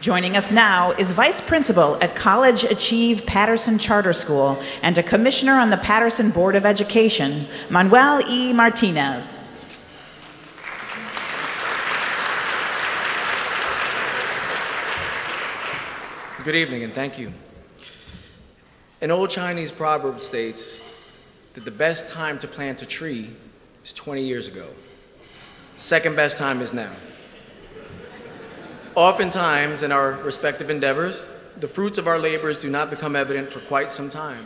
Joining us now is Vice Principal at College Achieve Patterson Charter School and a Commissioner on the Patterson Board of Education, Manuel E. Martinez. Good evening and thank you. An old Chinese proverb states that the best time to plant a tree is 20 years ago. Second best time is now. Oftentimes, in our respective endeavors, the fruits of our labors do not become evident for quite some time.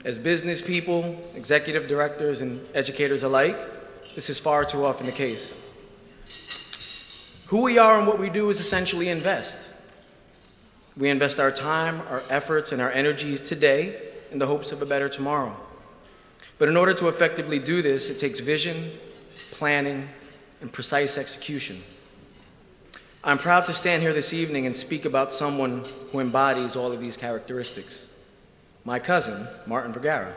As business people, executive directors, and educators alike, this is far too often the case. Who we are and what we do is essentially invest. We invest our time, our efforts, and our energies today in the hopes of a better tomorrow. But in order to effectively do this, it takes vision, planning, and precise execution. I'm proud to stand here this evening and speak about someone who embodies all of these characteristics. My cousin, Martin Vergara.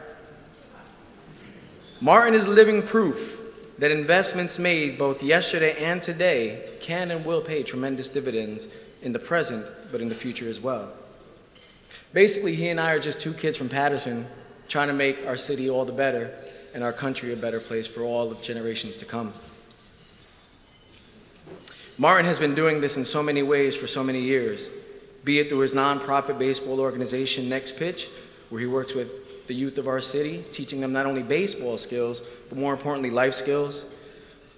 Martin is living proof that investments made both yesterday and today can and will pay tremendous dividends in the present, but in the future as well. Basically, he and I are just two kids from Patterson trying to make our city all the better and our country a better place for all of generations to come. Martin has been doing this in so many ways for so many years, be it through his nonprofit baseball organization, Next Pitch, where he works with the youth of our city, teaching them not only baseball skills, but more importantly, life skills,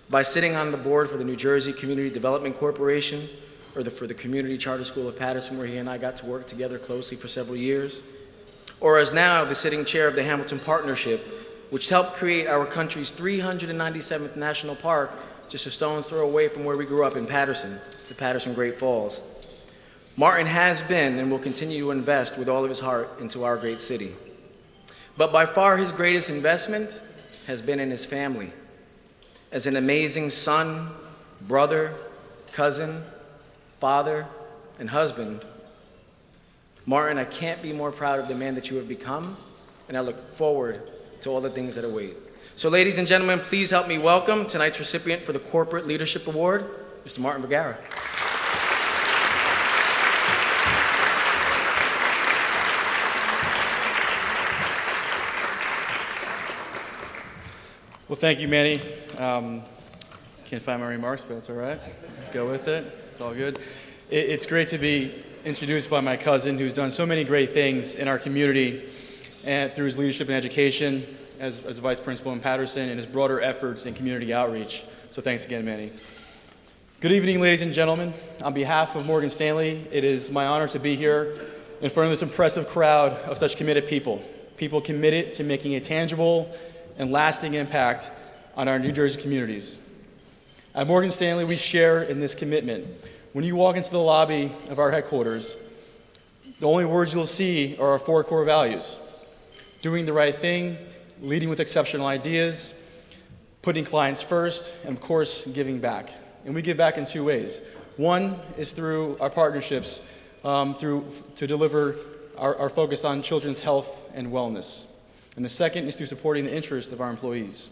by sitting on the board for the New Jersey Community Development Corporation, or for the Community Charter School of Patterson, where he and I got to work together closely for several years, or as now the sitting chair of the Hamilton Partnership, which helped create our country's 397th national park, just a stone's throw away from where we grew up in Patterson, the Patterson Great Falls. Martin has been and will continue to invest with all of his heart into our great city. But by far his greatest investment has been in his family. As an amazing son, brother, cousin, father, and husband, Martin, I can't be more proud of the man that you have become, and I look forward to all the things that await. So ladies and gentlemen, please help me welcome tonight's recipient for the Corporate Leadership Award, Mr. Martin Vergara. Well, thank you, Manny. Can't find my remarks, but that's all right. Go with it. It's all good. It's great to be introduced by my cousin, who's done so many great things in our community and through his leadership in education as vice principal in Patterson and his broader efforts in community outreach. So thanks again, Manny. Good evening, ladies and gentlemen. On behalf of Morgan Stanley, it is my honor to be here in front of this impressive crowd of such committed people committed to making a tangible and lasting impact on our New Jersey communities. At Morgan Stanley, we share in this commitment. When you walk into the lobby of our headquarters, the only words you'll see are our 4 core values: doing the right thing, leading with exceptional ideas, putting clients first, and of course, giving back. And we give back in 2 ways. One is through our partnerships to deliver our focus on children's health and wellness. And the second is through supporting the interests of our employees.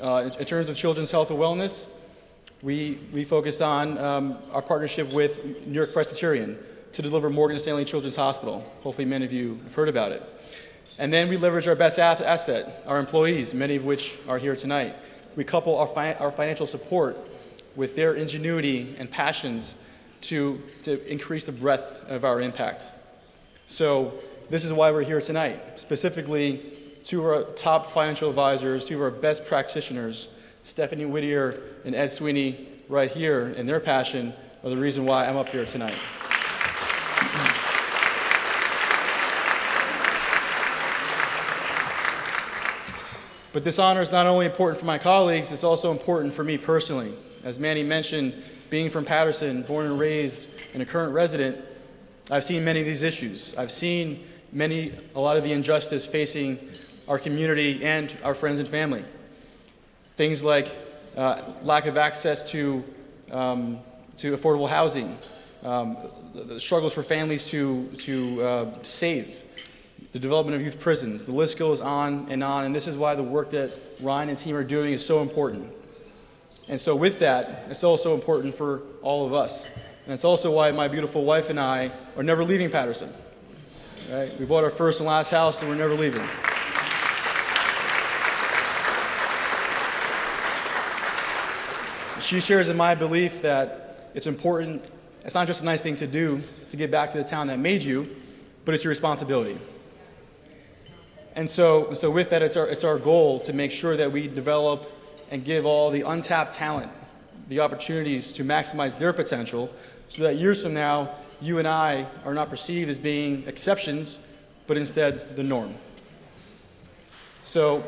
In terms of children's health and wellness, we focus on our partnership with New York Presbyterian to deliver Morgan Stanley Children's Hospital. Hopefully many of you have heard about it. And then we leverage our best asset, our employees, many of which are here tonight. We couple our financial support with their ingenuity and passions to increase the breadth of our impact. So this is why we're here tonight. Specifically, 2 of our top financial advisors, 2 of our best practitioners, Stephanie Whittier and Ed Sweeney, right here, and their passion are the reason why I'm up here tonight. But this honor is not only important for my colleagues, it's also important for me personally. As Manny mentioned, being from Patterson, born and raised, and a current resident, I've seen many of these issues. I've seen a lot of the injustice facing our community and our friends and family. Things like lack of access to affordable housing, the struggles for families to save, the development of youth prisons. The list goes on, and this is why the work that Ryan and team are doing is so important. And so with that, it's also important for all of us And it's also why my beautiful wife and I are never leaving Patterson. Right? We bought our first and last house, and we're never leaving. She shares in my belief that it's important, it's not just a nice thing to do to give back to the town that made you, but it's your responsibility. And so with that, it's our goal to make sure that we develop and give all the untapped talent the opportunities to maximize their potential so that years from now, you and I are not perceived as being exceptions, but instead the norm. So,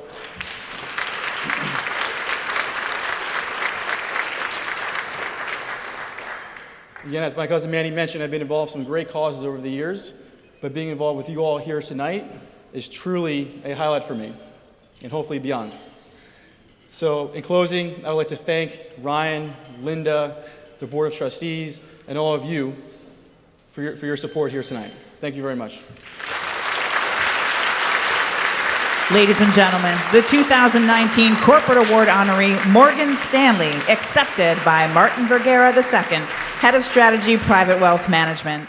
again, as my cousin Manny mentioned, I've been involved in some great causes over the years, but being involved with you all here tonight is truly a highlight for me, and hopefully beyond. So, in closing, I would like to thank Ryan, Linda, the Board of Trustees, and all of you for your support here tonight. Thank you very much. Ladies and gentlemen, the 2019 Corporate Award honoree, Morgan Stanley, accepted by Martin Vergara II, Head of Strategy Private Wealth Management.